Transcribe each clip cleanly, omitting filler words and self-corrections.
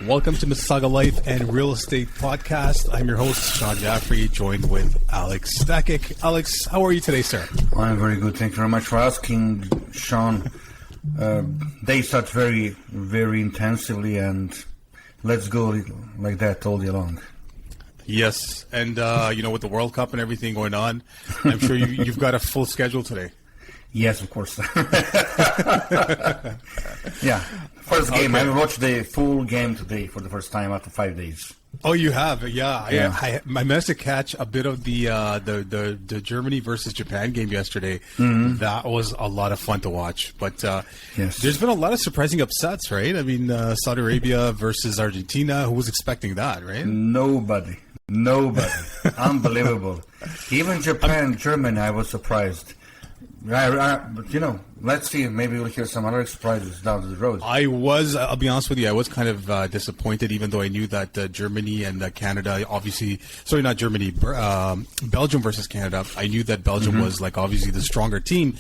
Welcome to Mississauga Life and Real Estate Podcast. I'm your host, Sean Jaffrey, joined with Alex Stakic. Alex, how are you today, sir? I'm very good. Thank you very much for asking, Sean. They start very, very intensively, and let's go like that all day long. Yes, and with the World Cup and everything going on, I'm sure you've got a full schedule today. Yes, of course. Yeah. First game. Okay. I watched the full game today for the first time after 5 days. Oh, you have? Yeah. I managed to catch a bit of the Germany versus Japan game yesterday. Mm-hmm. That was a lot of fun to watch. But yes. There's been a lot of surprising upsets, right? I mean, Saudi Arabia versus Argentina. Who was expecting that, right? Nobody. Unbelievable. Even Japan, Germany, I was surprised. But, let's see. Maybe we'll hear some other surprises down the road. I'll be honest with you, I was kind of disappointed, even though I knew that Germany and Canada, not Germany, Belgium versus Canada. I knew that Belgium was obviously the stronger team.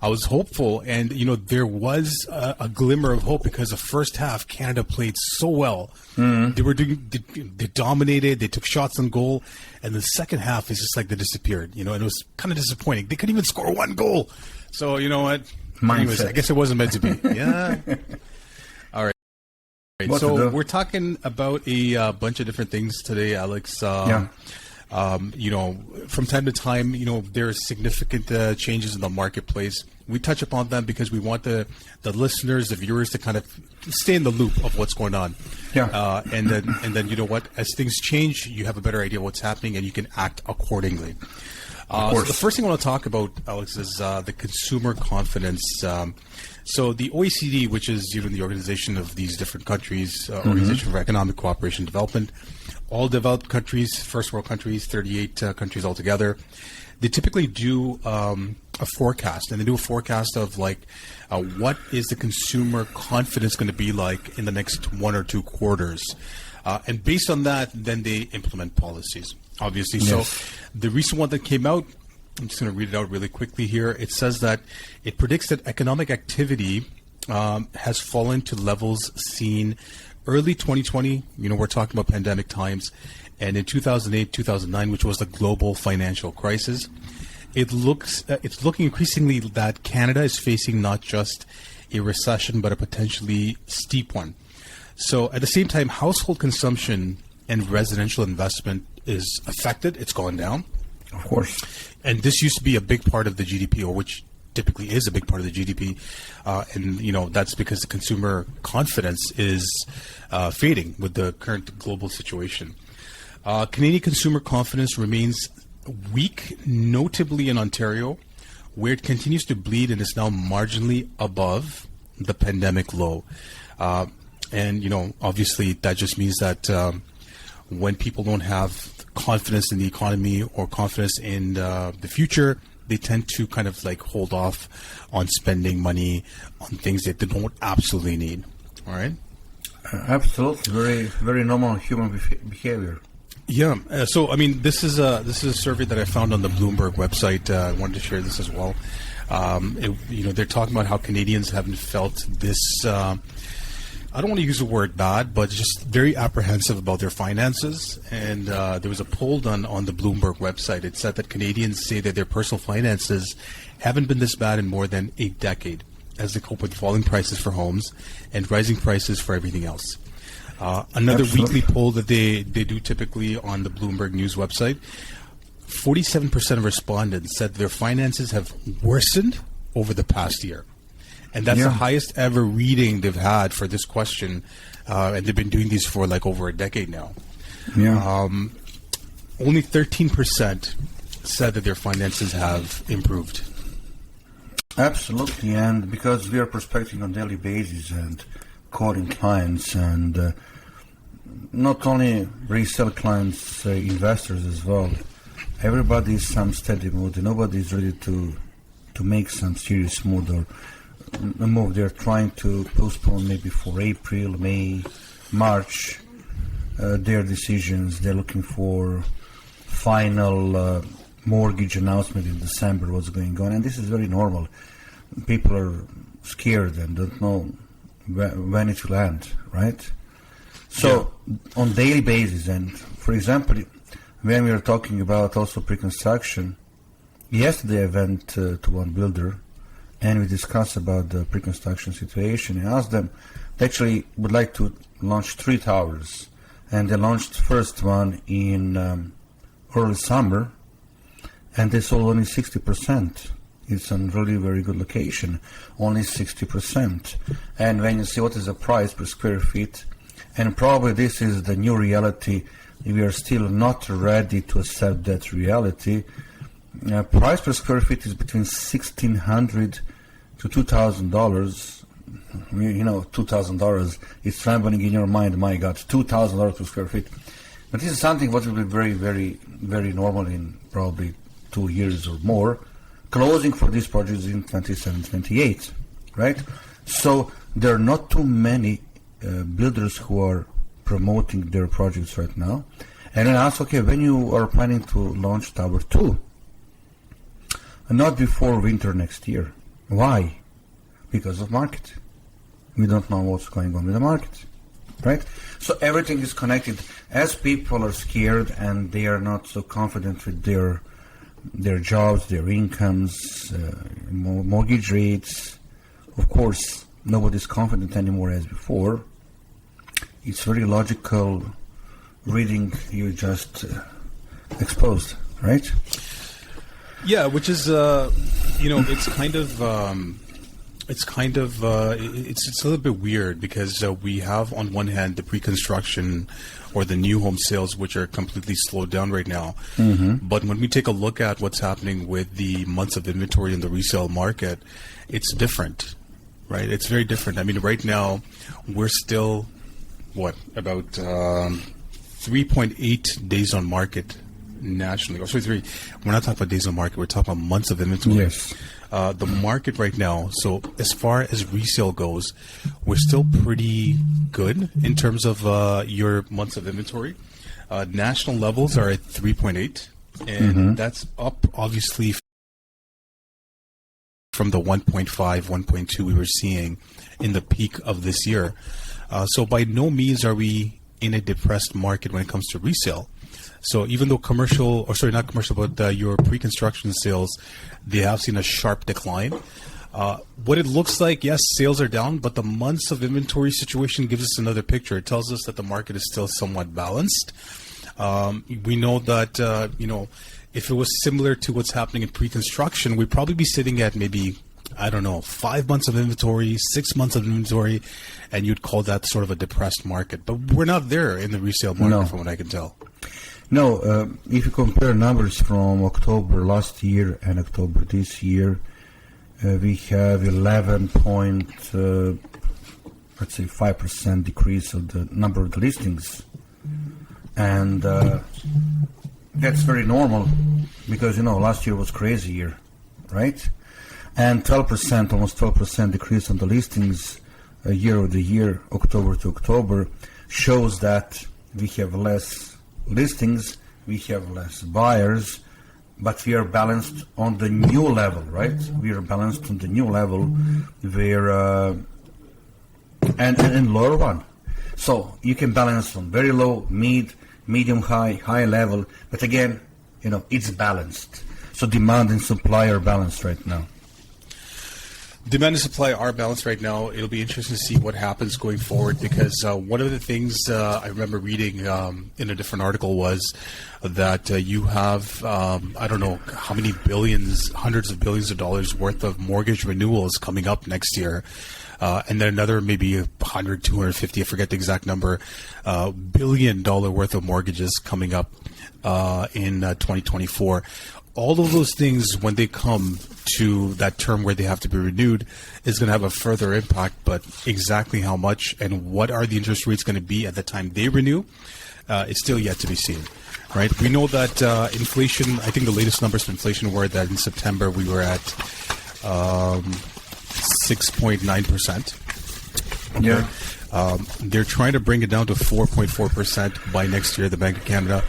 I was hopeful, and there was a glimmer of hope because the first half Canada played so well. Mm-hmm. They dominated, they took shots on goal, and the second half is just they disappeared. And it was kind of disappointing. They couldn't even score one goal. So you know what? Anyways, I guess it wasn't meant to be. Yeah. All right. So we're talking about a bunch of different things today, Alex. From time to time, there are significant changes in the marketplace. We touch upon them because we want the listeners, the viewers, to kind of stay in the loop of what's going on. Yeah. And then as things change, you have a better idea of what's happening, and you can act accordingly. So the first thing I want to talk about, Alex, is the consumer confidence. So the OECD, which is the organization of these different countries, Organization for Economic Cooperation and Development, all developed countries, first world countries, 38 countries altogether, they typically do a forecast, and they do a forecast of what is the consumer confidence going to be like in the next 1 or 2 quarters. And based on that, then they implement policies, obviously. Yes. So the recent one that came out, I'm just going to read it out really quickly here. It says that it predicts that economic activity has fallen to levels seen early 2020. We're talking about pandemic times. And in 2008, 2009, which was the global financial crisis, it's looking increasingly that Canada is facing not just a recession, but a potentially steep one. So at the same time, household consumption and residential investment is affected. It's gone down. Of course. And this used to be a big part of the GDP, or which typically is a big part of the GDP. And that's because the consumer confidence is fading with the current global situation. Canadian consumer confidence remains weak, notably in Ontario, where it continues to bleed and is now marginally above the pandemic low. And obviously that just means that when people don't have confidence in the economy or confidence in the future, they tend to kind of hold off on spending money on things that they don't absolutely need. All right? Absolutely. Very, very normal human behavior. Yeah. So, this is a survey that I found on the Bloomberg website. I wanted to share this as well. They're talking about how Canadians haven't felt this. I don't want to use the word bad, but just very apprehensive about their finances. And there was a poll done on the Bloomberg website. It said that Canadians say that their personal finances haven't been this bad in more than a decade, as they cope with falling prices for homes and rising prices for everything else. Another weekly poll that they do typically on the Bloomberg News website, 47% of respondents said their finances have worsened over the past year. And that's the highest ever reading they've had for this question. And they've been doing these for over a decade now. Yeah. Only 13% said that their finances have improved. Absolutely. And because we are prospecting on a daily basis and calling clients, and not only resale clients, investors as well, everybody is some steady mood. Nobody is ready to make some serious move or move. They're trying to postpone maybe for April, May, March their decisions. They're looking for final mortgage announcement in December, what's going on, and this is very normal. People are scared and don't know when it will end, right? So on daily basis, and for example, when we are talking about also pre-construction, yesterday I went to one builder and we discussed about the pre-construction situation. I asked them, they actually would like to launch 3 towers, and they launched the first one in early summer, and they sold only 60%. It's a really very good location, only 60%. And when you see what is the price per square feet, and probably this is the new reality, we are still not ready to accept that reality. Price per square feet is between $1,600 to $2,000. You know, $2,000 is trembling in your mind. My God, $2,000 per square feet. But this is something what will be very, very, very normal in probably 2 years or more. Closing for these projects in 27, 28, right? So there are not too many builders who are promoting their projects right now. And then ask, okay, when you are planning to launch Tower 2? Not before winter next year. Why? Because of market. We don't know what's going on with the market, right? So everything is connected. As people are scared and they are not so confident with their jobs, their incomes, mortgage rates, of course, nobody's confident anymore as before. It's very logical reading you just exposed, right? Yeah, which is, it's a little bit weird because we have on one hand the pre-construction or the new home sales, which are completely slowed down right now. Mm-hmm. But when we take a look at what's happening with the months of inventory in the resale market, it's different, right? It's very different. I mean, right now we're still, about 3.8 days on market nationally. Or sorry, we're not talking about days on market. We're talking about months of inventory. Yes. The market right now, so as far as resale goes, we're still pretty good in terms of your months of inventory. National levels are at 3.8, and that's up, obviously, from the 1.5, 1.2 we were seeing in the peak of this year. So by no means are we in a depressed market when it comes to resale. So even though not commercial, but your pre-construction sales, they have seen a sharp decline. What it looks like, yes, sales are down, but the months of inventory situation gives us another picture. It tells us that the market is still somewhat balanced. We know that, if it was similar to what's happening in pre-construction, we'd probably be sitting at maybe, 5 months of inventory, 6 months of inventory, and you'd call that sort of a depressed market. But we're not there in the resale market, from what I can tell. No, if you compare numbers from October last year and October this year, we have 5% decrease of the number of the listings. And that's very normal because, last year was crazy year, right? And almost 12% decrease on the listings year over the year, October to October, shows that we have less listings, we have less buyers, but we are balanced on the new level, right? We are balanced on the new level where and lower one. So you can balance on very low, medium, high level, but again, it's balanced. So demand and supply are balanced right now. Demand and supply are balanced right now. It'll be interesting to see what happens going forward because one of the things I remember reading in a different article was that you have, I don't know how many billions, hundreds of billions of dollars worth of mortgage renewals coming up next year. And then another maybe 100, 250, I forget the exact number, $1 billion worth of mortgages coming up in 2024. All of those things, when they come to that term where they have to be renewed, is going to have a further impact. But exactly how much and what are the interest rates going to be at the time they renew, it's still yet to be seen. Right? We know that inflation, I think the latest numbers for inflation were that in September we were at 6.9%. Yeah. They're trying to bring it down to 4.4% by next year, the Bank of Canada.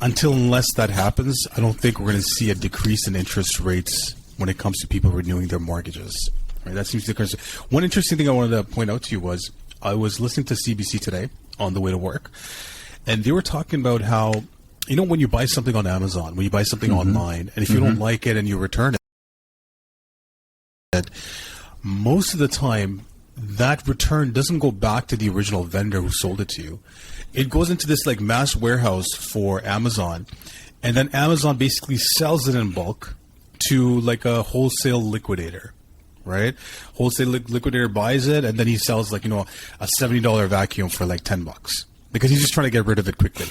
Unless that happens, I don't think we're going to see a decrease in interest rates when it comes to people renewing their mortgages. Right? That seems to be the case. One interesting thing I wanted to point out to you was I was listening to CBC today, on the way to work. And they were talking about how, when you buy something on Amazon, when you buy something online, and if you don't like it and you return it, most of the time, that return doesn't go back to the original vendor who sold it to you. It goes into this like mass warehouse for Amazon, and then Amazon basically sells it in bulk to like a wholesale liquidator, right? Wholesale liquidator buys it, and then he sells like, a $70 vacuum for like $10 because he's just trying to get rid of it quickly.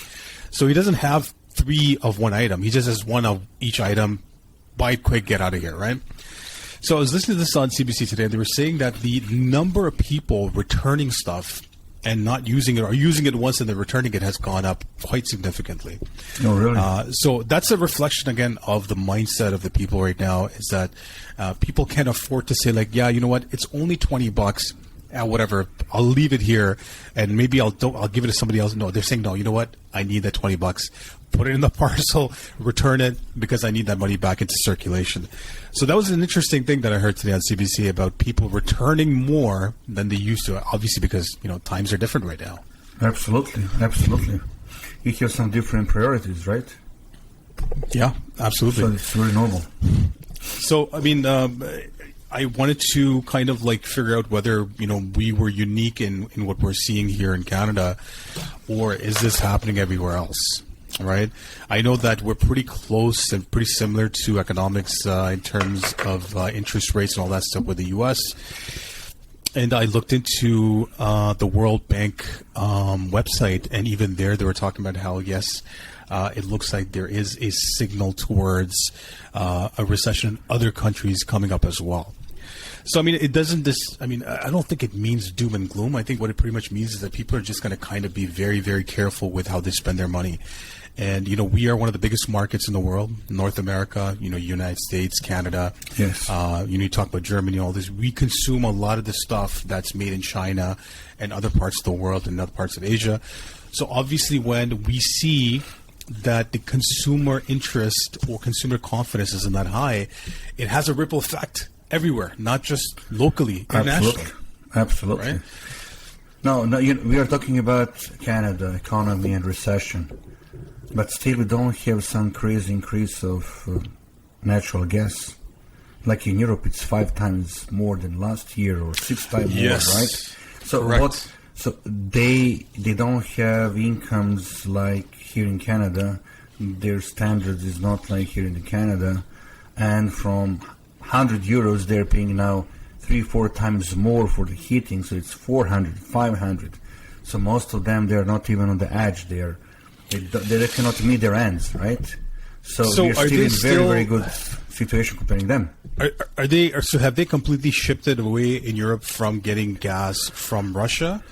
So he doesn't have 3 of one item. He just has 1 of each item. Buy it quick, get out of here, right? So I was listening to this on CBC today, and they were saying that the number of people returning stuff and not using it, or using it once and then returning it, has gone up quite significantly. Oh, really? So that's a reflection, again, of the mindset of the people right now, is that people can't afford to say, like, yeah, you know what, it's only $20. Whatever, I'll leave it here, and maybe I'll give it to somebody else. No, they're saying, no, you know what? I need that $20. Put it in the parcel, return it, because I need that money back into circulation. So that was an interesting thing that I heard today on CBC about people returning more than they used to, obviously because, times are different right now. Absolutely. You have some different priorities, right? Yeah, absolutely. So it's very normal. So, I wanted to kind of like figure out whether, we were unique in what we're seeing here in Canada, or is this happening everywhere else, right? I know that we're pretty close and pretty similar to economics in terms of interest rates and all that stuff with the U.S. And I looked into the World Bank website, and even there they were talking about how, yes, it looks like there is a signal towards a recession in other countries coming up as well. So, it doesn't I don't think it means doom and gloom. I think what it pretty much means is that people are just going to kind of be very, very careful with how they spend their money. And, we are one of the biggest markets in the world, North America, United States, Canada. Yes. You talk about Germany, all this. We consume a lot of the stuff that's made in China and other parts of the world and other parts of Asia. So obviously when we see that the consumer interest or consumer confidence isn't that high, it has a ripple effect everywhere, not just locally, internationally. Absolutely. Right? No, we are talking about Canada, economy and recession, but still we don't have some crazy increase of natural gas. Like in Europe, it's 5 times more than last year, or 6 times more, right? So correct. So they don't have incomes like here in Canada. Their standards is not like here in Canada, and from 100 euros they're paying now 3-4 times more for the heating, so it's 400, 500. So most of them, they're not even on the edge there. They cannot meet their ends, right? So we're still in very, very good situation comparing them. So have they completely shifted away in Europe from getting gas from Russia?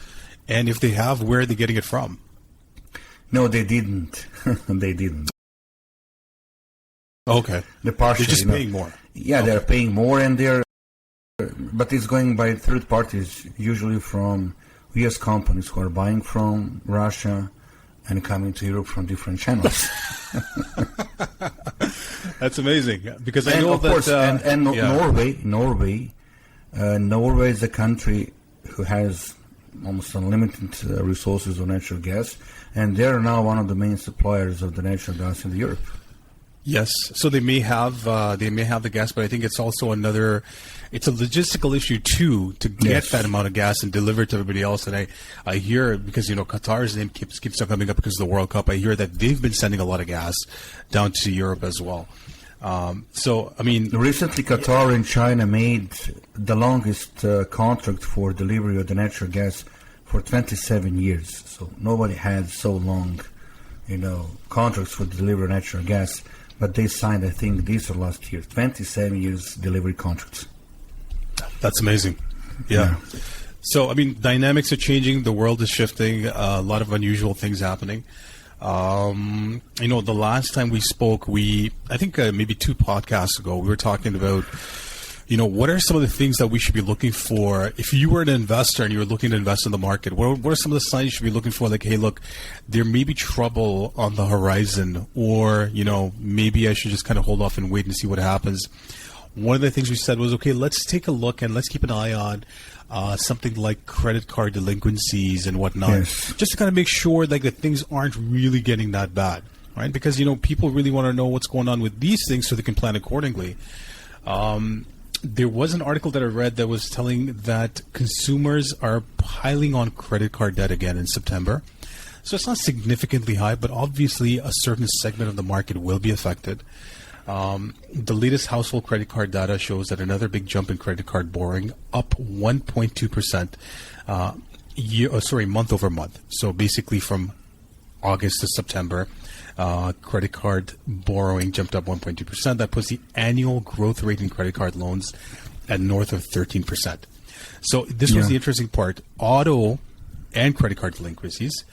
And if they have, where are they getting it from? No, they didn't. They didn't. Okay. They're just paying more. Yeah, okay. They're paying more, but it's going by third parties, usually from U.S. companies who are buying from Russia and coming to Europe from different channels. That's amazing, because I and know of that. Course, Norway is a country who has almost unlimited resources of natural gas, and they're now one of the main suppliers of the natural gas in Europe. Yes, so they may have the gas, but I think it's also it's a logistical issue too to get that amount of gas and deliver it to everybody else. And I hear, because Qatar's name keeps on coming up because of the World Cup, I hear that they've been sending a lot of gas down to Europe as well. Recently Qatar and China made the longest contract for delivery of the natural gas for 27 years. So nobody had so long, contracts for delivery of natural gas. But they signed, I think, this or last year, 27 years delivery contracts. That's amazing. Yeah. So, dynamics are changing. The world is shifting. A lot of unusual things happening. The last time we spoke, I think maybe 2 podcasts ago, we were talking about, what are some of the things that we should be looking for if you were an investor and you were looking to invest in the market? What are some of the signs you should be looking for? Like, hey, look, there may be trouble on the horizon, or, maybe I should just kind of hold off and wait and see what happens. one of the things we said was, okay, let's take a look and let's keep an eye on something like credit card delinquencies and whatnot, just to kind of make sure like that things aren't really getting that bad, right? Because, people really want to know what's going on with these things so they can plan accordingly. There was an article that I read that was telling that consumers are piling on credit card debt again in September. So it's not significantly high, but obviously a certain segment of the market will be affected. The latest household credit card data shows that another big jump in credit card borrowing, up 1.2% month over month. So basically from August to September, credit card borrowing jumped up 1.2%. That puts the annual growth rate in credit card loans at north of 13%. So this was the interesting part. Auto and credit card delinquencies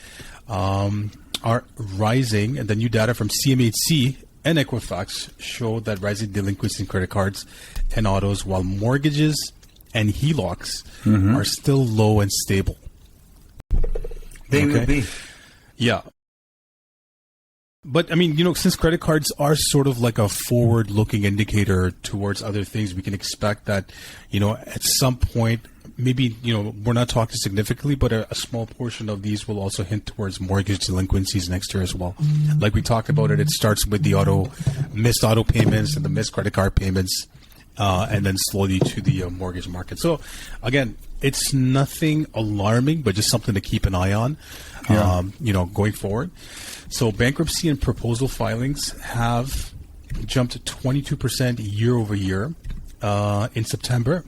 are rising, and the new data from CMHC and Equifax show that rising delinquency in credit cards and autos, while mortgages and HELOCs are still low and stable. They will be. Yeah. But, I mean, since credit cards are sort of like a forward-looking indicator towards other things, we can expect that, at some point, maybe, we're not talking significantly, but a small portion of these will also hint towards mortgage delinquencies next year as well. Like we talked about it starts with the missed auto payments and the missed credit card payments, and then slowly to the mortgage market. So, again, it's nothing alarming, but just something to keep an eye on, going forward. So bankruptcy and proposal filings have jumped 22% year over year in September,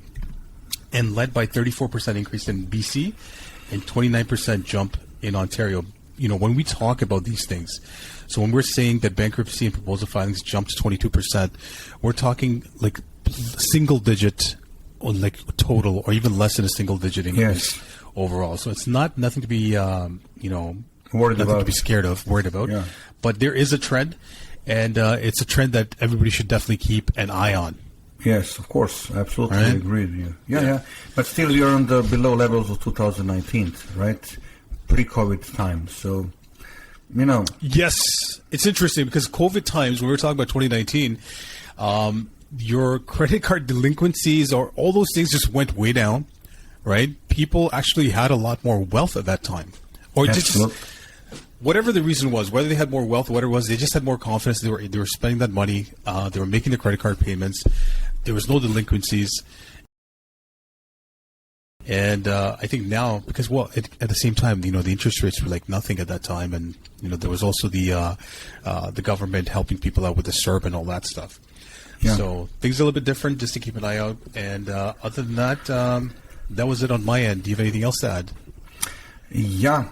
and led by 34% increase in BC and 29% jump in Ontario. When we talk about these things, so when we're saying that bankruptcy and proposal filings jumped 22%, we're talking like single digit or like total, or even less than a single digit increase overall. So it's nothing to be, worried about. Yeah. But there is a trend, and it's a trend that everybody should definitely keep an eye on. Yes, of course. Absolutely agree with you. Yeah. But still, you're on the below levels of 2019, right? Pre-COVID time. So, Yes. It's interesting because COVID times, when we were talking about 2019, your credit card delinquencies or all those things just went way down, right? People actually had a lot more wealth at that time. Or just whatever the reason was, whether they had more wealth, whatever it was, they just had more confidence. They were spending that money. They were making the credit card payments. There was no delinquencies. And I think now, because at the same time, the interest rates were like nothing at that time, and there was also the government helping people out with the CERB and all that stuff. Yeah. So things are a little bit different, just to keep an eye out. And other than that, that was it on my end. Do you have anything else to add? Yeah.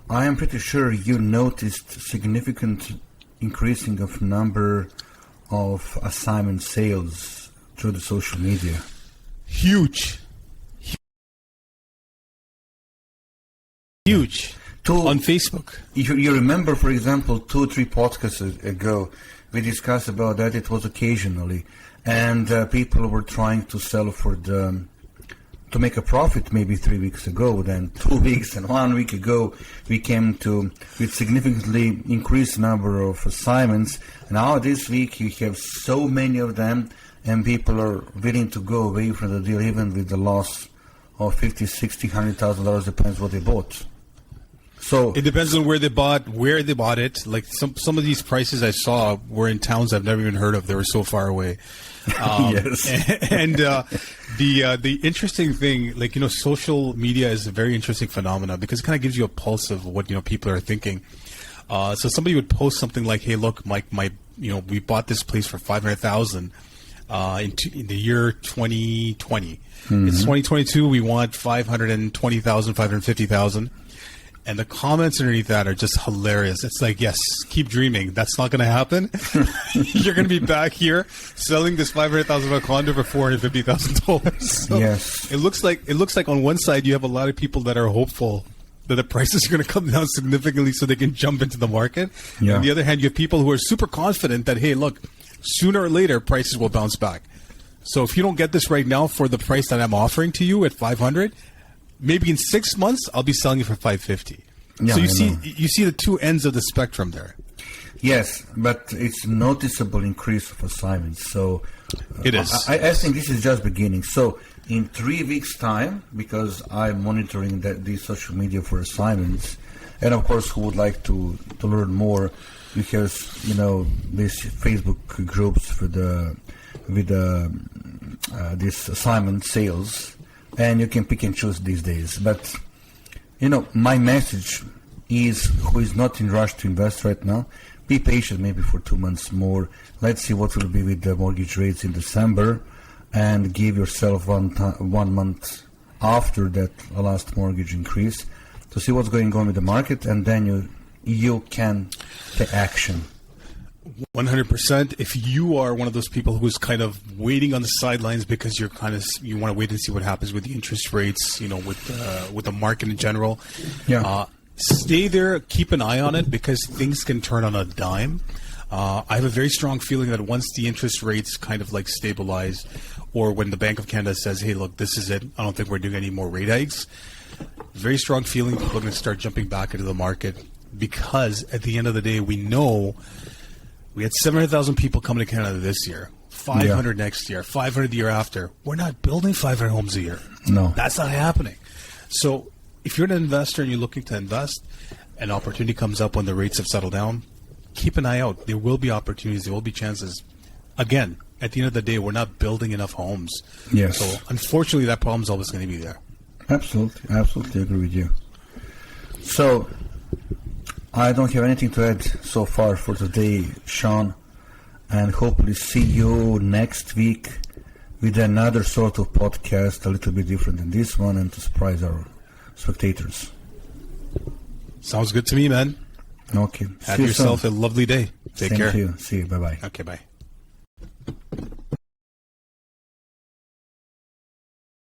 I am pretty sure you noticed significant increasing of number of assignment sales through the social media. Huge. On Facebook. You remember, for example, 2 or 3 podcasts ago, we discussed about that. It was occasionally, and people were trying to sell to make a profit maybe 3 weeks ago, then 2 weeks, and 1 week ago we came with significantly increased number of assignments. Now this week you have so many of them, and people are willing to go away from the deal even with the loss of $50,000, $60,000, $100,000, depends what they bought. So it depends on where they bought it. Like some of these prices I saw were in towns I've never even heard of. They were so far away. Yes. And the interesting thing, social media is a very interesting phenomenon because it kind of gives you a pulse of what people are thinking. So somebody would post something like, "Hey, look, my we bought this place for $500,000 in the year 2020. It's 2022. We want $520,000, $550,000." And the comments underneath that are just hilarious. It's like, yes, keep dreaming. That's not going to happen. You're going to be back here selling this $500,000 condo for $450,000. So yes. It looks like on one side you have a lot of people that are hopeful that the prices are going to come down significantly so they can jump into the market. Yeah. On the other hand, you have people who are super confident that, hey, look, sooner or later prices will bounce back. So if you don't get this right now for the price that I'm offering to you at $500,000, maybe in 6 months I'll be selling it for $550,000. Yeah, so you see the two ends of the spectrum there. Yes, but it's a noticeable increase of assignments. So it is. I think this is just beginning. So in 3 weeks' time, because I'm monitoring the social media for assignments, and of course, who would like to learn more, because these Facebook groups with this assignment sales, and you can pick and choose these days. But my message is, who is not in rush to invest right now, be patient maybe for 2 months more. Let's see what will be with the mortgage rates in December, and give yourself 1 month after that last mortgage increase to see what's going on with the market, and then you can take action. 100%. If you are one of those people who's kind of waiting on the sidelines because you want to wait and see what happens with the interest rates, with the market in general, stay there, keep an eye on it, because things can turn on a dime. I have a very strong feeling that once the interest rates kind of like stabilize, or when the Bank of Canada says, hey, look, this is it, I don't think we're doing any more rate hikes, very strong feeling people are going to start jumping back into the market, because at the end of the day, we know we had 700,000 people coming to Canada this year, 500 next year, 500 the year after. We're not building 500 homes a year. No. That's not happening. So if you're an investor and you're looking to invest, an opportunity comes up when the rates have settled down, keep an eye out. There will be opportunities. There will be chances. Again, at the end of the day, we're not building enough homes. Yes. So unfortunately, that problem's always going to be there. Absolutely. Absolutely agree with you. So I don't have anything to add so far for today, Sean, and hopefully see you next week with another sort of podcast, a little bit different than this one, and to surprise our spectators. Sounds good to me, man. Okay. Have yourself a lovely day. Take care. Same to you. See you. Bye-bye. Okay, bye.